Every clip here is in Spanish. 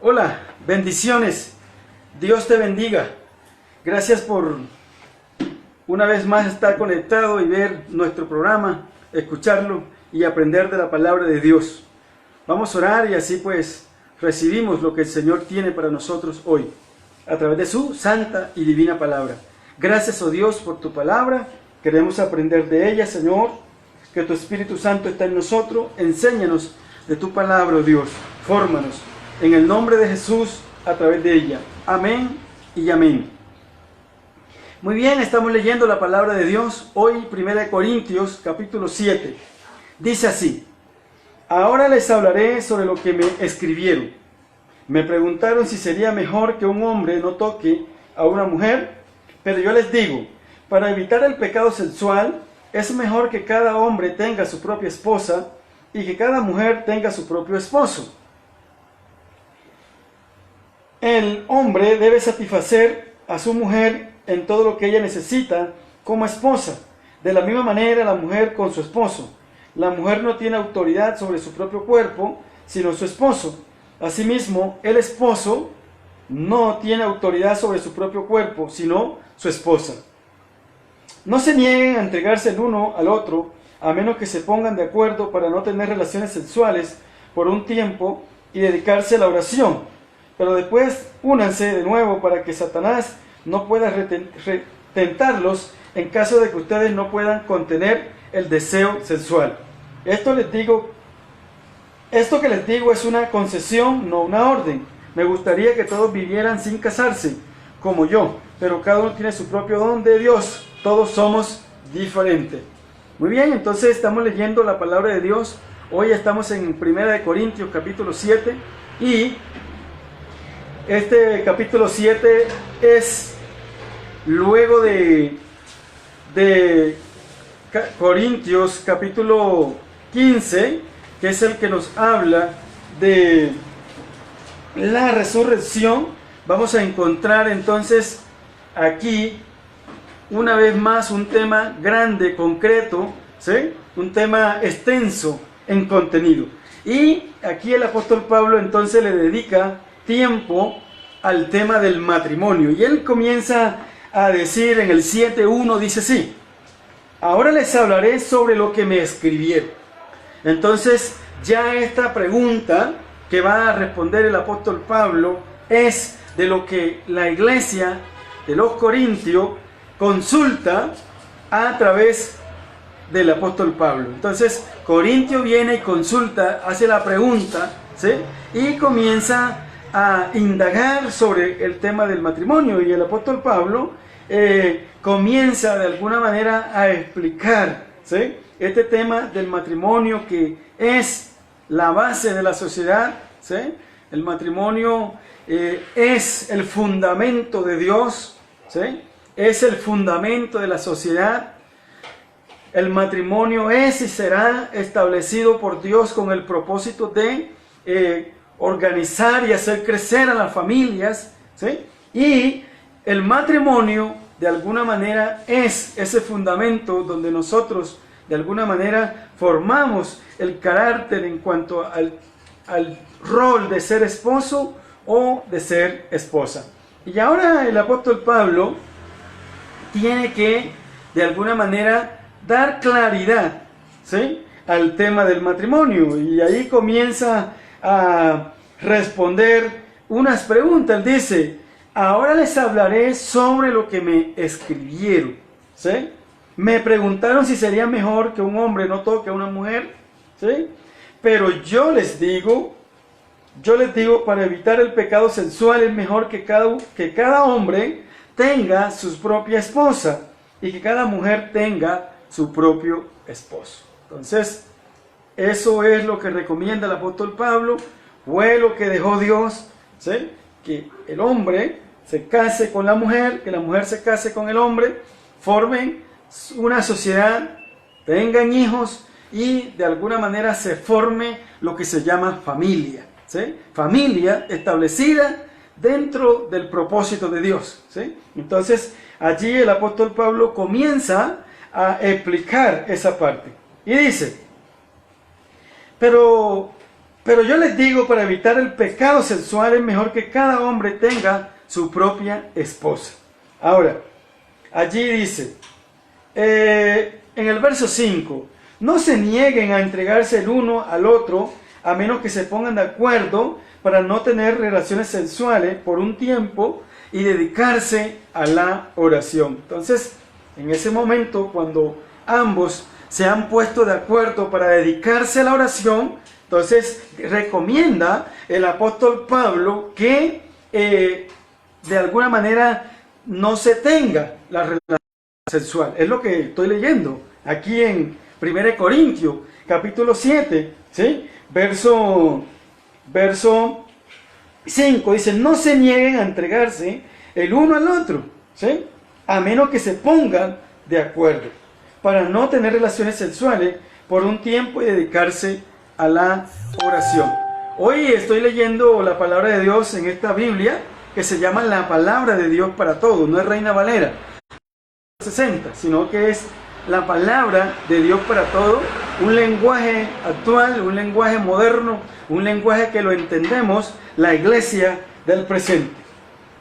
Hola, bendiciones. Dios te bendiga. Gracias por una vez más estar conectado y ver nuestro programa, escucharlo y aprender de la palabra de Dios. Vamos a orar y así pues recibimos lo que el Señor tiene para nosotros hoy, a través de su santa y divina palabra. Gracias, oh Dios, por tu palabra. Queremos aprender de ella, Señor. Que tu Espíritu Santo está en nosotros. Enséñanos de tu palabra, oh Dios. Fórmanos. En el nombre de Jesús, a través de ella. Amén y amén. Muy bien, estamos leyendo la palabra de Dios. Hoy, 1 Corintios, capítulo 7. Dice así: ahora les hablaré sobre lo que me escribieron. Me preguntaron si sería mejor que un hombre no toque a una mujer, pero yo les digo, para evitar el pecado sexual, es mejor que cada hombre tenga su propia esposa y que cada mujer tenga su propio esposo. El hombre debe satisfacer a su mujer en todo lo que ella necesita como esposa. De la misma manera la mujer con su esposo. La mujer no tiene autoridad sobre su propio cuerpo, sino su esposo. Asimismo, el esposo no tiene autoridad sobre su propio cuerpo, sino su esposa. No se nieguen a entregarse el uno al otro, a menos que se pongan de acuerdo para no tener relaciones sexuales por un tiempo y dedicarse a la oración. Pero después únanse de nuevo para que Satanás no pueda tentarlos en caso de que ustedes no puedan contener el deseo sexual. Esto que les digo es una concesión, no una orden. Me gustaría que todos vivieran sin casarse, como yo, pero cada uno tiene su propio don de Dios. Todos somos diferentes. Muy bien, entonces estamos leyendo la palabra de Dios. Hoy estamos en 1 Corintios capítulo 7 y este capítulo 7 es luego de Corintios capítulo 15, que es el que nos habla de la resurrección. Vamos a encontrar entonces aquí una vez más un tema grande, concreto, ¿sí? Un tema extenso en contenido. Y aquí el apóstol Pablo entonces le dedica tiempo al tema del matrimonio. Y él comienza a decir en el 7.1, dice así: ahora les hablaré sobre lo que me escribieron. Entonces ya esta pregunta que va a responder el apóstol Pablo es de lo que la iglesia de los Corintios consulta a través del apóstol Pablo. Entonces Corintio viene y consulta, hace la pregunta, ¿sí? Y comienza a indagar sobre el tema del matrimonio, y el apóstol Pablo comienza de alguna manera a explicar, ¿sí? Este tema del matrimonio, que es la base de la sociedad, ¿sí? El matrimonio es el fundamento de Dios, ¿sí? Es el fundamento de la sociedad. El matrimonio es y será establecido por Dios con el propósito de organizar y hacer crecer a las familias, ¿sí? Y el matrimonio de alguna manera es ese fundamento donde nosotros de alguna manera formamos el carácter en cuanto al rol de ser esposo o de ser esposa. Y ahora el apóstol Pablo tiene que de alguna manera dar claridad, ¿sí? Al tema del matrimonio, y ahí comienza a responder unas preguntas. Él dice: ahora les hablaré sobre lo que me escribieron, ¿sí? Me preguntaron si sería mejor que un hombre no toque a una mujer, ¿sí? Pero yo les digo, para evitar el pecado sexual es mejor que cada hombre tenga su propia esposa y que cada mujer tenga su propio esposo. Entonces, eso es lo que recomienda el apóstol Pablo. Fue lo que dejó Dios, ¿sí? Que el hombre se case con la mujer, que la mujer se case con el hombre, formen una sociedad, tengan hijos y de alguna manera se forme lo que se llama familia, ¿sí? Familia establecida dentro del propósito de Dios, ¿sí? Entonces allí el apóstol Pablo comienza a explicar esa parte y dice: pero Pero yo les digo, para evitar el pecado sexual es mejor que cada hombre tenga su propia esposa. Ahora, allí dice, en el verso 5, no se nieguen a entregarse el uno al otro, a menos que se pongan de acuerdo para no tener relaciones sexuales por un tiempo y dedicarse a la oración. Entonces, en ese momento, cuando ambos se han puesto de acuerdo para dedicarse a la oración, entonces recomienda el apóstol Pablo que de alguna manera no se tenga la relación sexual. Es lo que estoy leyendo aquí en 1 Corintios, capítulo 7, ¿sí? Verso 5, dice, no se nieguen a entregarse el uno al otro, ¿sí? A menos que se pongan de acuerdo, para no tener relaciones sexuales por un tiempo y dedicarse a la oración. Hoy estoy leyendo la palabra de Dios en esta Biblia, que se llama la palabra de Dios para todos, no es Reina Valera 60, sino que es la palabra de Dios para todos, un lenguaje actual, un lenguaje moderno, un lenguaje que lo entendemos la iglesia del presente.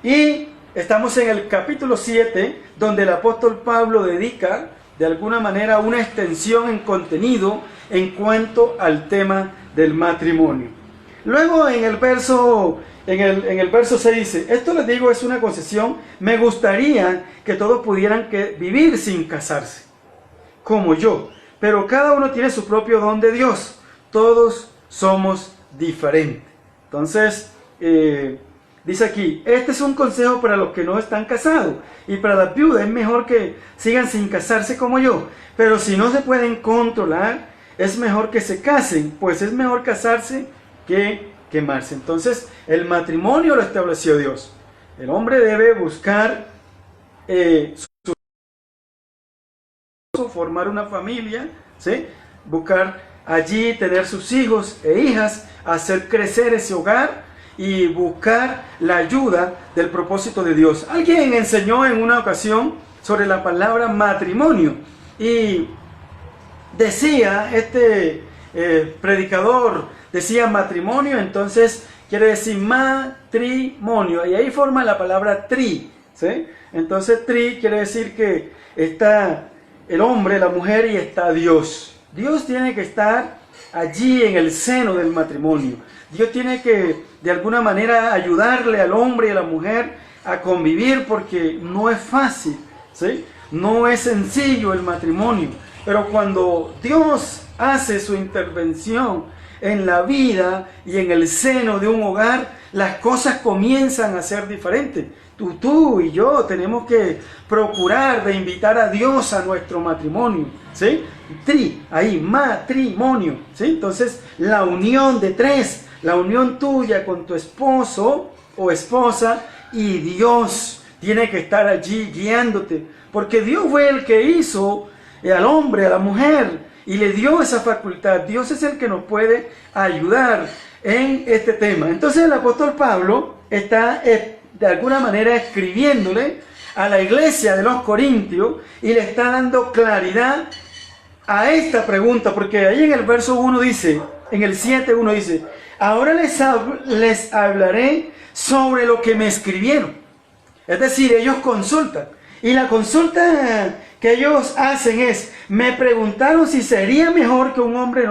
Y estamos en el capítulo 7, donde el apóstol Pablo dedica de alguna manera una extensión en contenido en cuanto al tema del matrimonio. Luego en el verso 6 dice, esto les digo es una concesión, me gustaría que todos pudieran vivir sin casarse, como yo, pero cada uno tiene su propio don de Dios, todos somos diferentes. Entonces, dice aquí, este es un consejo para los que no están casados, y para las viudas es mejor que sigan sin casarse como yo, pero si no se pueden controlar, es mejor que se casen, pues es mejor casarse que quemarse. Entonces, el matrimonio lo estableció Dios. El hombre debe buscar formar una familia, ¿sí? Buscar allí tener sus hijos e hijas, hacer crecer ese hogar y buscar la ayuda del propósito de Dios. Alguien enseñó en una ocasión sobre la palabra matrimonio y decía, predicador decía matrimonio, entonces quiere decir matrimonio, y ahí forma la palabra tri, ¿sí? Entonces tri quiere decir que está el hombre, la mujer y está Dios. Dios tiene que estar allí en el seno del matrimonio. Dios tiene que de alguna manera ayudarle al hombre y a la mujer a convivir, porque no es fácil, ¿sí? No es sencillo el matrimonio. Pero cuando Dios hace su intervención en la vida y en el seno de un hogar, las cosas comienzan a ser diferentes. Tú y yo tenemos que procurar de invitar a Dios a nuestro matrimonio, ¿sí? Matrimonio, ¿sí? Entonces, la unión de tres, la unión tuya con tu esposo o esposa y Dios tiene que estar allí guiándote, porque Dios fue el que hizo al hombre, a la mujer, y le dio esa facultad. Dios es el que nos puede ayudar en este tema. Entonces el apóstol Pablo está de alguna manera escribiéndole a la iglesia de los Corintios y le está dando claridad a esta pregunta, porque ahí en el verso 1 dice, en el 7:1 dice, ahora les hablaré sobre lo que me escribieron. Es decir, ellos consultan. Y la consulta que ellos hacen es, me preguntaron si sería mejor que un hombre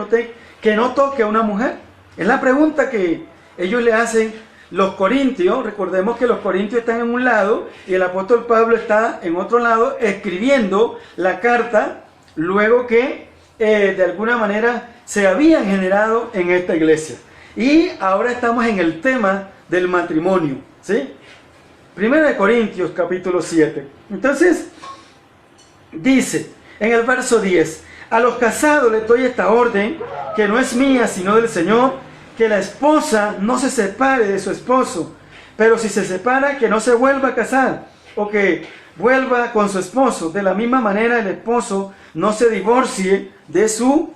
que no toque a una mujer. Es la pregunta que ellos le hacen los corintios. Recordemos que los corintios están en un lado y el apóstol Pablo está en otro lado escribiendo la carta luego que de alguna manera se habían generado en esta iglesia. Y ahora estamos en el tema del matrimonio, ¿sí? 1 Corintios capítulo 7. Entonces, dice en el verso 10, a los casados les doy esta orden, que no es mía sino del Señor, que la esposa no se separe de su esposo, pero si se separa, que no se vuelva a casar, o que vuelva con su esposo. De la misma manera, el esposo no se divorcie de su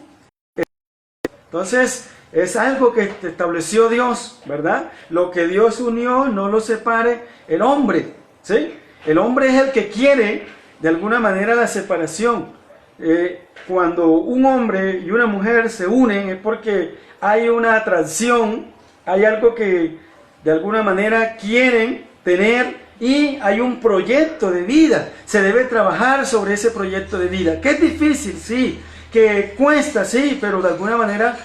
esposa. Entonces, es algo que estableció Dios, ¿verdad? Lo que Dios unió, no lo separe el hombre, ¿sí? El hombre es el que quiere, de alguna manera, la separación. cuando un hombre y una mujer se unen es porque hay una atracción, hay algo que de alguna manera quieren tener y hay un proyecto de vida. Se debe trabajar sobre ese proyecto de vida. Que es difícil, sí, que cuesta, sí, pero de alguna manera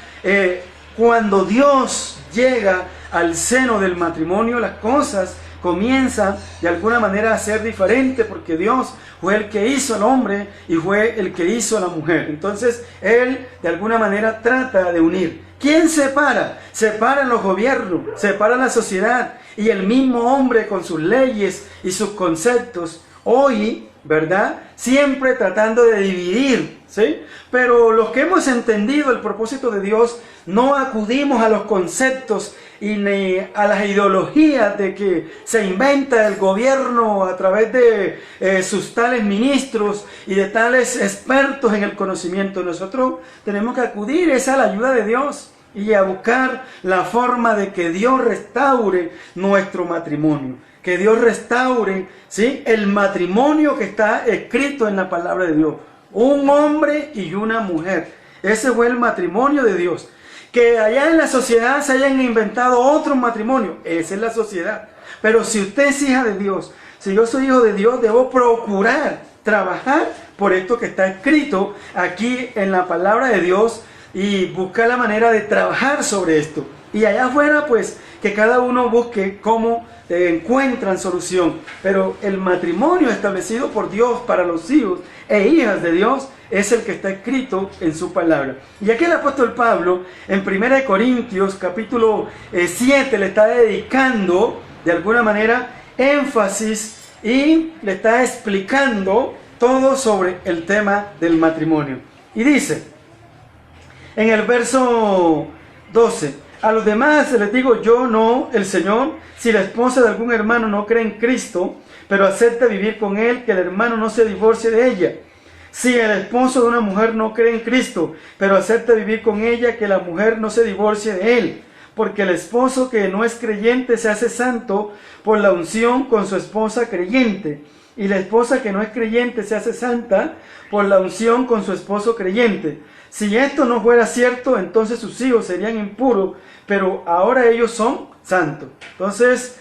cuando Dios llega al seno del matrimonio, las cosas comienzan de alguna manera a ser diferentes porque Dios fue el que hizo al hombre y fue el que hizo a la mujer. Entonces Él de alguna manera trata de unir. ¿Quién separa? Separan los gobiernos, separa la sociedad y el mismo hombre con sus leyes y sus conceptos. Hoy, ¿verdad? Siempre tratando de dividir, ¿sí? Pero los que hemos entendido el propósito de Dios, no acudimos a los conceptos y ni a las ideologías de que se inventa el gobierno a través de sus tales ministros y de tales expertos en el conocimiento. Nosotros tenemos que acudir a la ayuda de Dios y a buscar la forma de que Dios restaure nuestro matrimonio. Que Dios restaure, ¿sí?, el matrimonio que está escrito en la palabra de Dios. Un hombre y una mujer. Ese fue el matrimonio de Dios. Que allá en la sociedad se hayan inventado otros matrimonios. Esa es la sociedad. Pero si usted es hija de Dios, si yo soy hijo de Dios, debo procurar trabajar por esto que está escrito aquí en la palabra de Dios y buscar la manera de trabajar sobre esto. Y allá afuera, pues, que cada uno busque cómo encuentran solución. Pero el matrimonio establecido por Dios para los hijos e hijas de Dios es el que está escrito en su palabra. Y aquí el apóstol Pablo, en 1 Corintios, capítulo 7, le está dedicando, de alguna manera, énfasis y le está explicando todo sobre el tema del matrimonio. Y dice, en el verso 12, a los demás les digo yo, no el Señor, si la esposa de algún hermano no cree en Cristo, pero acepta vivir con él, que el hermano no se divorcie de ella. Si el esposo de una mujer no cree en Cristo, pero acepta vivir con ella, que la mujer no se divorcie de él. Porque el esposo que no es creyente se hace santo por la unción con su esposa creyente. Y la esposa que no es creyente se hace santa por la unción con su esposo creyente. Si esto no fuera cierto, entonces sus hijos serían impuros, pero ahora ellos son santos. Entonces,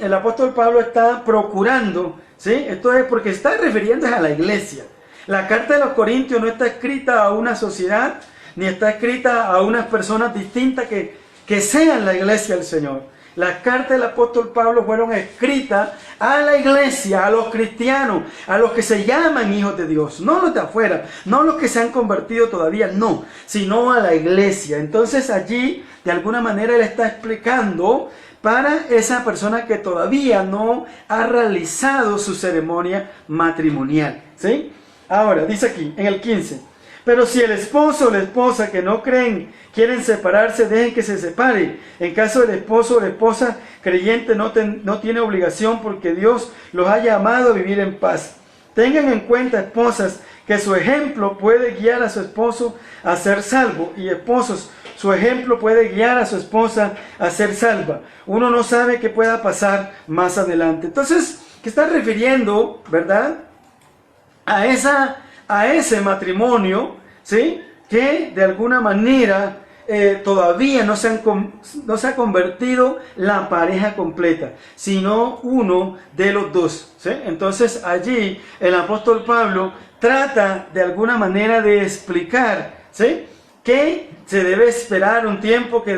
el apóstol Pablo está procurando, ¿sí? Esto es porque está refiriéndose a la iglesia. La carta de los Corintios no está escrita a una sociedad, ni está escrita a unas personas distintas que sean la iglesia del Señor. Las cartas del apóstol Pablo fueron escritas a la iglesia, a los cristianos, a los que se llaman hijos de Dios. No los de afuera, no los que se han convertido todavía, no, sino a la iglesia. Entonces allí, de alguna manera, él está explicando para esa persona que todavía no ha realizado su ceremonia matrimonial, ¿sí? Ahora, dice aquí, en el 15, pero si el esposo o la esposa que no creen quieren separarse, dejen que se separe. En caso del esposo o la esposa creyente no tiene obligación porque Dios los ha llamado a vivir en paz. Tengan en cuenta, esposas, que su ejemplo puede guiar a su esposo a ser salvo, y esposos, su ejemplo puede guiar a su esposa a ser salva. Uno no sabe qué pueda pasar más adelante. Entonces, ¿qué está refiriendo, verdad? A ese matrimonio, ¿sí?, que de alguna manera todavía no se ha convertido la pareja completa, sino uno de los dos, ¿sí? Entonces allí el apóstol Pablo trata de alguna manera de explicar, ¿sí?, que se debe esperar un tiempo, que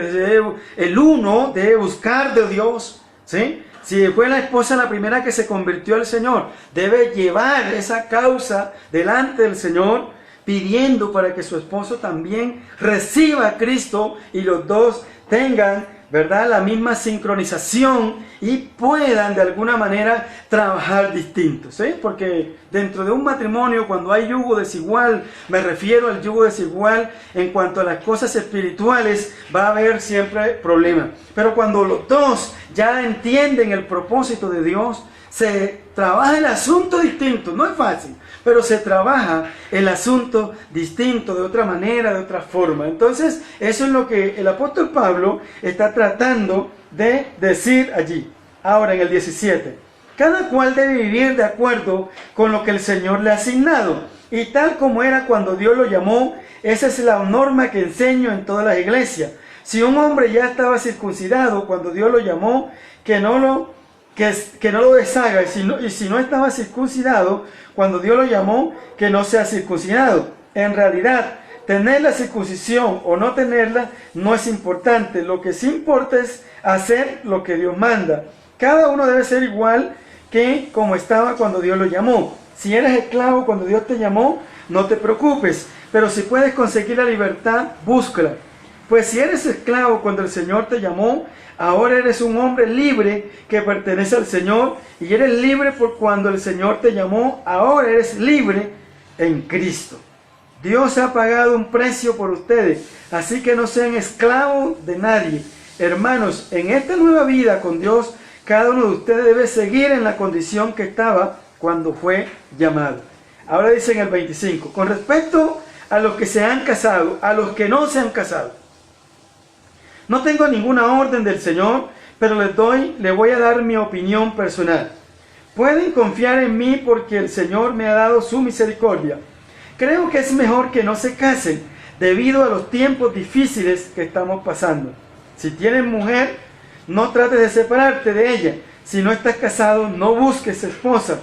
el uno debe buscar de Dios, ¿sí? Si fue la esposa la primera que se convirtió al Señor, debe llevar esa causa delante del Señor, pidiendo para que su esposo también reciba a Cristo y los dos tengan, ¿verdad?, la misma sincronización y puedan de alguna manera trabajar distintos, ¿sí? Porque dentro de un matrimonio, cuando hay yugo desigual, me refiero al yugo desigual en cuanto a las cosas espirituales, va a haber siempre problemas. Pero cuando los dos ya entienden el propósito de Dios, se trabaja el asunto distinto. No es fácil, pero se trabaja el asunto distinto, de otra manera, de otra forma. Entonces, eso es lo que el apóstol Pablo está tratando de decir allí. Ahora, en el 17, cada cual debe vivir de acuerdo con lo que el Señor le ha asignado. Y tal como era cuando Dios lo llamó, esa es la norma que enseño en todas las iglesias. Si un hombre ya estaba circuncidado cuando Dios lo llamó, que no lo deshaga, y si no estaba circuncidado cuando Dios lo llamó, que no sea circuncidado. En realidad, tener la circuncisión o no tenerla no es importante. Lo que sí importa es hacer lo que Dios manda. Cada uno debe ser igual que como estaba cuando Dios lo llamó. Si eres esclavo cuando Dios te llamó, no te preocupes. Pero si puedes conseguir la libertad, búscala. Pues si eres esclavo cuando el Señor te llamó, ahora eres un hombre libre que pertenece al Señor, y eres libre por cuando el Señor te llamó, ahora eres libre en Cristo. Dios ha pagado un precio por ustedes, así que no sean esclavos de nadie. Hermanos, en esta nueva vida con Dios, cada uno de ustedes debe seguir en la condición que estaba cuando fue llamado. Ahora dice en el 25, con respecto a los que se han casado, a los que no se han casado, no tengo ninguna orden del Señor, pero les voy a dar mi opinión personal. Pueden confiar en mí porque el Señor me ha dado su misericordia. Creo que es mejor que no se casen debido a los tiempos difíciles que estamos pasando. Si tienes mujer, no trates de separarte de ella. Si no estás casado, no busques esposa.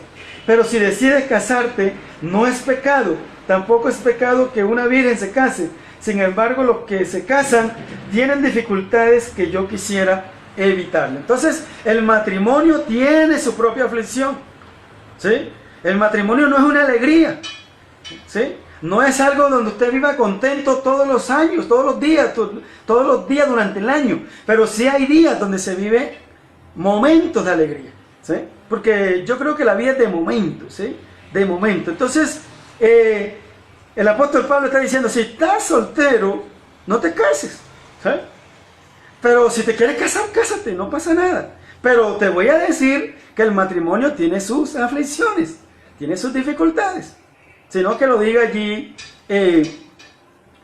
Pero si decides casarte, no es pecado. Tampoco es pecado que una virgen se case. Sin embargo, los que se casan tienen dificultades que yo quisiera evitarle. Entonces, el matrimonio tiene su propia aflicción, ¿sí? El matrimonio no es una alegría, ¿sí? No es algo donde usted viva contento todos los años, todos los días durante el año. Pero sí hay días donde se vive momentos de alegría, ¿sí? Porque yo creo que la vida es de momento, ¿sí? De momento. Entonces, el apóstol Pablo está diciendo, si estás soltero, no te cases, ¿sí? Pero si te quieres casar, cásate, no pasa nada. Pero te voy a decir que el matrimonio tiene sus aflicciones, tiene sus dificultades. Sino que lo diga allí,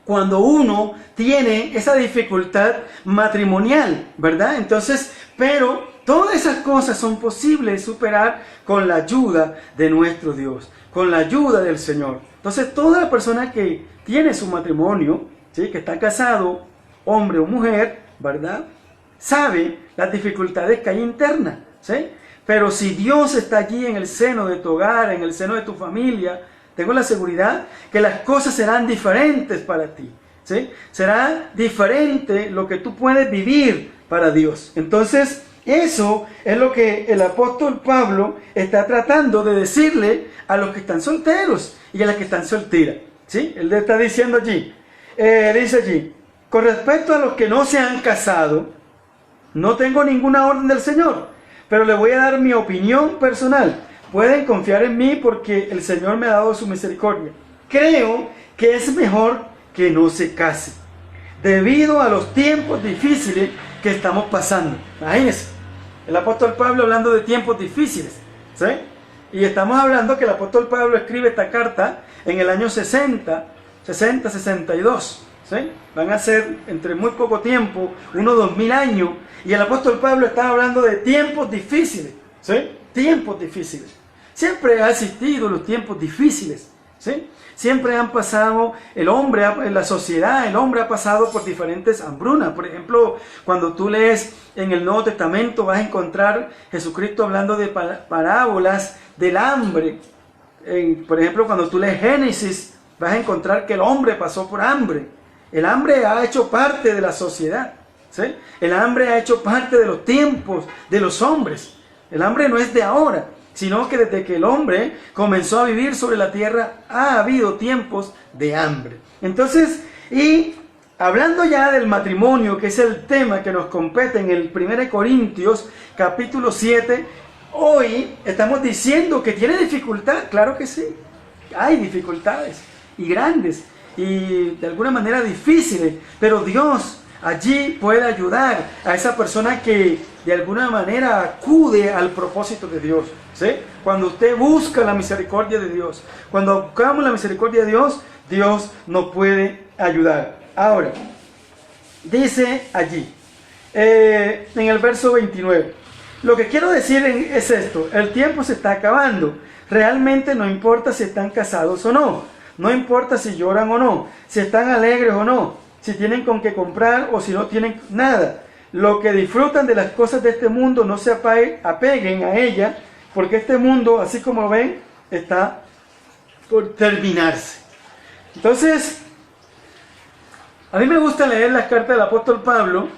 cuando uno tiene esa dificultad matrimonial, ¿verdad? Entonces, pero todas esas cosas son posibles superar con la ayuda de nuestro Dios, con la ayuda del Señor. Entonces, toda la persona que tiene su matrimonio, ¿sí? Que está casado, hombre o mujer, ¿verdad? Sabe las dificultades que hay internas, ¿sí? Pero si Dios está allí en el seno de tu hogar, en el seno de tu familia, tengo la seguridad que las cosas serán diferentes para ti, ¿sí? Será diferente lo que tú puedes vivir para Dios. Entonces, eso es lo que el apóstol Pablo está tratando de decirle a los que están solteros y a las que están solteras, ¿sí? Él le está diciendo allí, dice allí, con respecto a los que no se han casado, no tengo ninguna orden del Señor, pero le voy a dar mi opinión personal. Pueden confiar en mí porque el Señor me ha dado su misericordia. Creo que es mejor que no se case, debido a los tiempos difíciles que estamos pasando. Imagínense, el apóstol Pablo hablando de tiempos difíciles, ¿sí? Y estamos hablando que el apóstol Pablo escribe esta carta en el año 62, ¿sí? Van a ser entre muy poco tiempo, unos 2000 años, y el apóstol Pablo está hablando de tiempos difíciles, ¿sí? Tiempos difíciles. Siempre ha existido los tiempos difíciles, ¿sí? Siempre han pasado, en la sociedad, el hombre ha pasado por diferentes hambrunas. Por ejemplo, cuando tú lees en el Nuevo Testamento, vas a encontrar Jesucristo hablando de parábolas del hambre. Por ejemplo, cuando tú lees Génesis, vas a encontrar que el hombre pasó por hambre. El hambre ha hecho parte de la sociedad, ¿sí? El hambre ha hecho parte de los tiempos de los hombres. El hambre no es de ahora, sino que desde que el hombre comenzó a vivir sobre la tierra, ha habido tiempos de hambre. Entonces, y hablando ya del matrimonio, que es el tema que nos compete en el 1 Corintios, capítulo 7, hoy estamos diciendo que tiene dificultad. Claro que sí, hay dificultades, y grandes, y de alguna manera difíciles, pero Dios allí puede ayudar a esa persona que de alguna manera acude al propósito de Dios, ¿sí? Cuando usted busca la misericordia de Dios, cuando buscamos la misericordia de Dios, Dios nos puede ayudar. Ahora, dice allí, en el verso 29, lo que quiero decir es esto: el tiempo se está acabando. Realmente no importa si están casados o no. No importa si lloran o no, si están alegres o no, si tienen con qué comprar o si no tienen nada. Lo que disfrutan de las cosas de este mundo no se apeguen a ella, porque este mundo, así como lo ven, está por terminarse. Entonces, a mí me gusta leer las cartas del apóstol Pablo,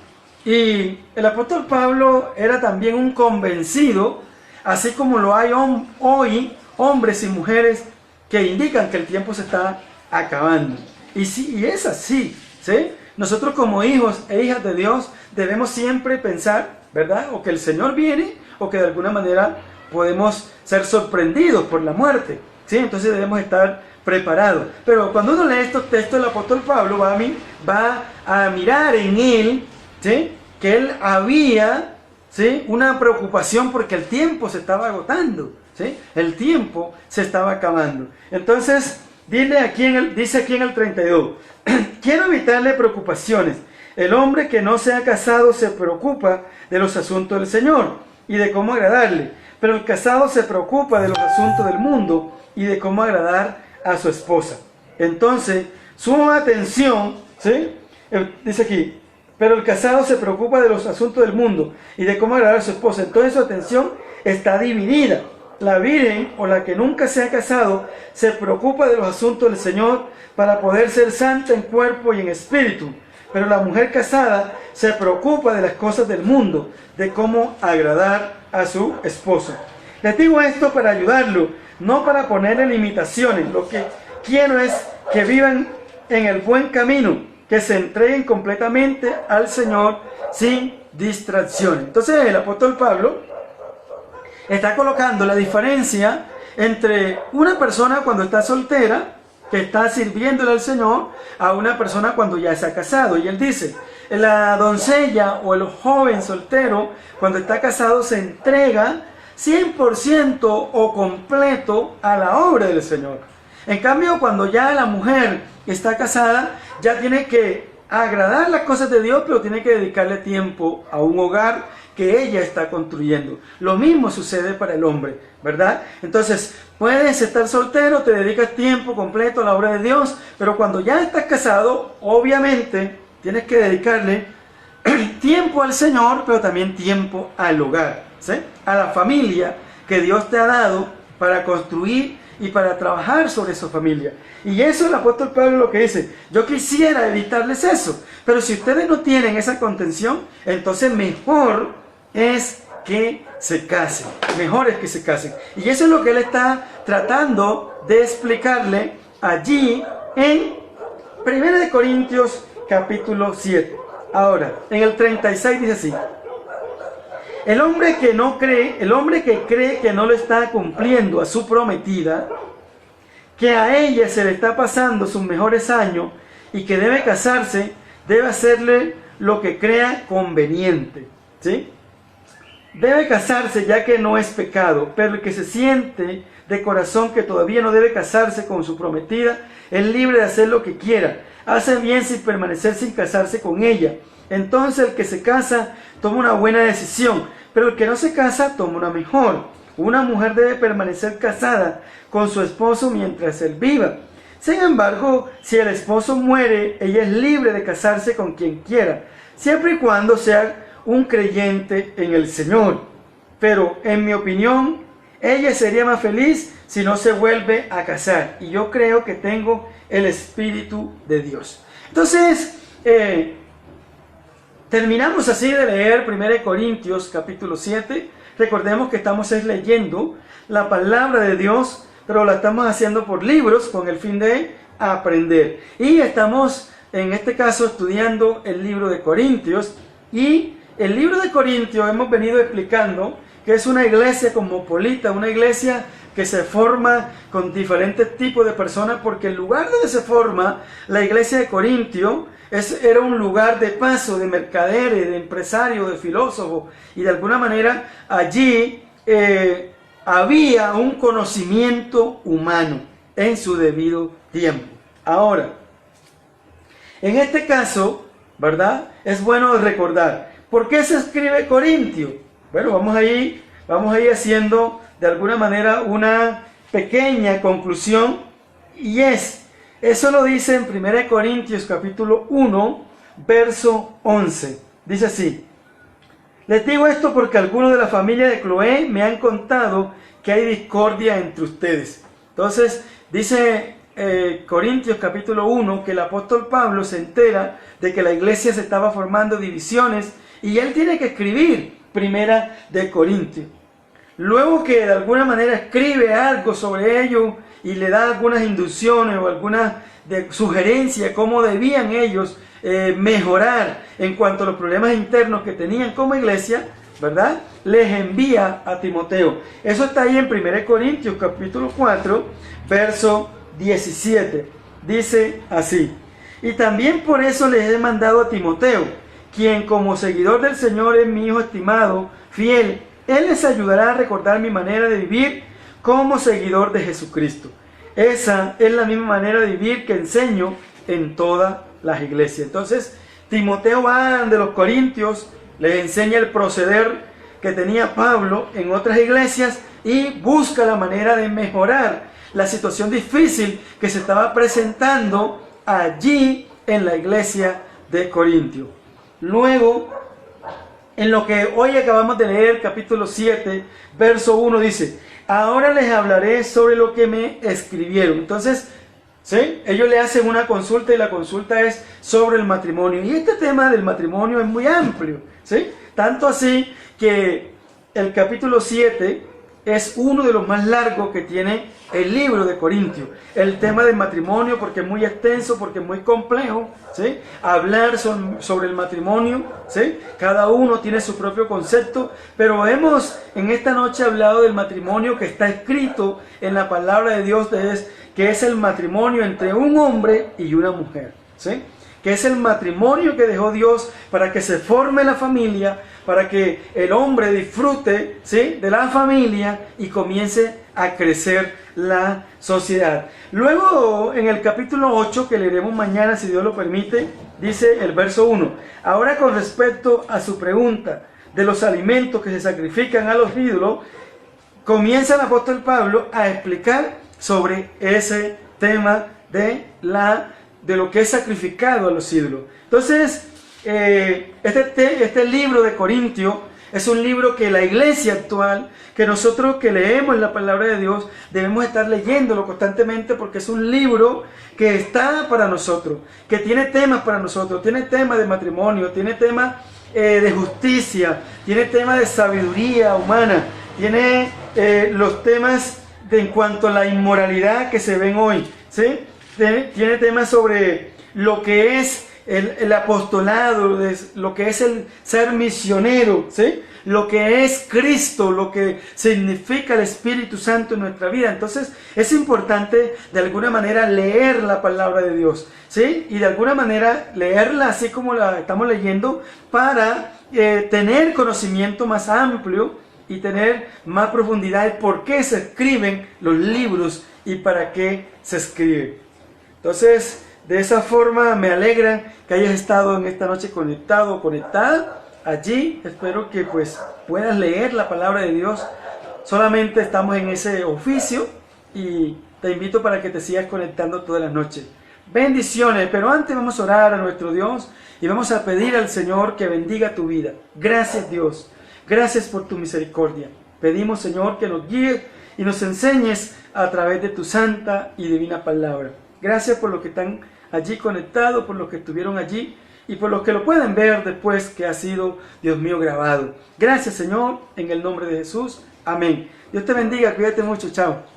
y el apóstol Pablo era también un convencido, así como lo hay hoy hombres y mujeres que indican que el tiempo se está acabando. Y sí, y es así, ¿sí? Nosotros como hijos e hijas de Dios debemos siempre pensar, ¿verdad? O que el Señor viene, o que de alguna manera podemos ser sorprendidos por la muerte, ¿sí? Entonces debemos estar preparados. Pero cuando uno lee estos textos del apóstol Pablo, va a mirar en él, ¿sí?, que él había, ¿sí?, una preocupación porque el tiempo se estaba agotando, ¿sí? El tiempo se estaba acabando. Entonces, dice aquí en el 32, quiero evitarle preocupaciones. El hombre que no se ha casado se preocupa de los asuntos del Señor y de cómo agradarle, pero el casado se preocupa de los asuntos del mundo y de cómo agradar a su esposa. Entonces, su atención, ¿sí?, dice aquí, pero el casado se preocupa de los asuntos del mundo y de cómo agradar a su esposa. Entonces su atención está dividida. La virgen o la que nunca se ha casado se preocupa de los asuntos del Señor para poder ser santa en cuerpo y en espíritu. Pero la mujer casada se preocupa de las cosas del mundo, de cómo agradar a su esposo. Les digo esto para ayudarlo, no para ponerle limitaciones. Lo que quiero es que vivan en el buen camino, que se entreguen completamente al Señor sin distracciones. Entonces el apóstol Pablo está colocando la diferencia entre una persona cuando está soltera, que está sirviéndole al Señor, a una persona cuando ya se ha casado. Y él dice, la doncella o el joven soltero, cuando está casado, se entrega 100% o completo a la obra del Señor. En cambio, cuando ya la mujer está casada, ya tiene que agradar las cosas de Dios, pero tiene que dedicarle tiempo a un hogar que ella está construyendo. Lo mismo sucede para el hombre, ¿verdad? Entonces, puedes estar soltero, te dedicas tiempo completo a la obra de Dios, pero cuando ya estás casado, obviamente tienes que dedicarle tiempo al Señor, pero también tiempo al hogar, ¿sí?, a la familia que Dios te ha dado para construir y para trabajar sobre su familia. Y eso el apóstol Pablo lo que dice, yo quisiera evitarles eso, pero si ustedes no tienen esa contención, entonces mejor es que se casen, mejor es que se casen. Y eso es lo que él está tratando de explicarle allí en 1 Corintios capítulo 7. Ahora, en el 36 dice así, el hombre que cree que no le está cumpliendo a su prometida, que a ella se le está pasando sus mejores años y que debe casarse, debe hacerle lo que crea conveniente, ¿sí? Debe casarse ya que no es pecado, pero el que se siente de corazón que todavía no debe casarse con su prometida, es libre de hacer lo que quiera. Hace bien sin permanecer sin casarse con ella. Entonces el que se casa toma una buena decisión, pero el que no se casa toma una mejor. Una mujer debe permanecer casada con su esposo mientras él viva. Sin embargo, si el esposo muere, ella es libre de casarse con quien quiera, siempre y cuando sea un creyente en el Señor. Pero, en mi opinión, ella sería más feliz si no se vuelve a casar. Y yo creo que tengo el Espíritu de Dios. Entonces, terminamos así de leer 1 Corintios capítulo 7. Recordemos que estamos leyendo la palabra de Dios, pero la estamos haciendo por libros con el fin de aprender. Y estamos, en este caso, estudiando el libro de Corintios. Y el libro de Corintios hemos venido explicando que es una iglesia cosmopolita, una iglesia que se forma con diferentes tipos de personas, porque el lugar donde se forma la iglesia de Corintio era un lugar de paso de mercaderes, de empresarios, de filósofos, y de alguna manera allí había un conocimiento humano en su debido tiempo. Ahora, en este caso, ¿verdad?, es bueno recordar, ¿por qué se escribe Corintio? Bueno, vamos a ir haciendo de alguna manera una pequeña conclusión, y es Eso lo dice en 1 Corintios capítulo 1, verso 11. Dice así: les digo esto porque algunos de la familia de Cloé me han contado que hay discordia entre ustedes. Entonces, dice Corintios capítulo 1 que el apóstol Pablo se entera de que la iglesia se estaba formando divisiones y él tiene que escribir 1 Corintios. Luego que de alguna manera escribe algo sobre ello y le da algunas inducciones o algunas sugerencias cómo debían ellos mejorar en cuanto a los problemas internos que tenían como iglesia, ¿verdad? Les envía a Timoteo. Eso está ahí en 1 Corintios capítulo 4, verso 17. Dice así: y también por eso les he mandado a Timoteo, quien como seguidor del Señor es mi hijo estimado, fiel. Él les ayudará a recordar mi manera de vivir como seguidor de Jesucristo. Esa es la misma manera de vivir que enseño en todas las iglesias. Entonces, Timoteo va de los corintios, les enseña el proceder que tenía Pablo en otras iglesias y busca la manera de mejorar la situación difícil que se estaba presentando allí en la iglesia de Corintio. Luego, en lo que hoy acabamos de leer, capítulo 7, verso 1, dice: ahora les hablaré sobre lo que me escribieron. Entonces, ¿sí? Ellos le hacen una consulta y la consulta es sobre el matrimonio. Y este tema del matrimonio es muy amplio, ¿sí? Tanto así que el capítulo 7 es uno de los más largos que tiene el libro de Corintios. El tema del matrimonio, porque es muy extenso, porque es muy complejo, ¿sí? Hablar sobre el matrimonio, ¿sí? Cada uno tiene su propio concepto, pero hemos en esta noche hablado del matrimonio que está escrito en la palabra de Dios, que es el matrimonio entre un hombre y una mujer, ¿sí? Que es el matrimonio que dejó Dios para que se forme la familia, para que el hombre disfrute, ¿sí?, de la familia y comience a crecer la sociedad. Luego, en el capítulo 8, que leeremos mañana, si Dios lo permite, dice el verso 1: ahora con respecto a su pregunta de los alimentos que se sacrifican a los ídolos, comienza el apóstol Pablo a explicar sobre ese tema de lo que es sacrificado a los ídolos. Entonces, este libro de Corintios es un libro que la iglesia actual, que nosotros que leemos la palabra de Dios, debemos estar leyéndolo constantemente, porque es un libro que está para nosotros, que tiene temas para nosotros, tiene temas de matrimonio, tiene temas de justicia, tiene temas de sabiduría humana, tiene los temas en cuanto a la inmoralidad que se ven hoy, ¿sí? Tiene temas sobre lo que es el apostolado, lo que es el ser misionero, ¿sí? Lo que es Cristo, lo que significa el Espíritu Santo en nuestra vida. Entonces es importante de alguna manera leer la palabra de Dios, ¿sí? Y de alguna manera leerla así como la estamos leyendo, para tener conocimiento más amplio y tener más profundidad de por qué se escriben los libros y para qué se escriben. Entonces, de esa forma me alegra que hayas estado en esta noche conectado o conectada allí. Espero que pues puedas leer la palabra de Dios. Solamente estamos en ese oficio y te invito para que te sigas conectando todas las noches. Bendiciones, pero antes vamos a orar a nuestro Dios y vamos a pedir al Señor que bendiga tu vida. Gracias, Dios. Gracias por tu misericordia. Pedimos, Señor, que nos guíes y nos enseñes a través de tu santa y divina palabra. Gracias por los que están allí conectados, por los que estuvieron allí y por los que lo pueden ver después que ha sido, Dios mío, grabado. Gracias, Señor, en el nombre de Jesús. Amén. Dios te bendiga, cuídate mucho, chao.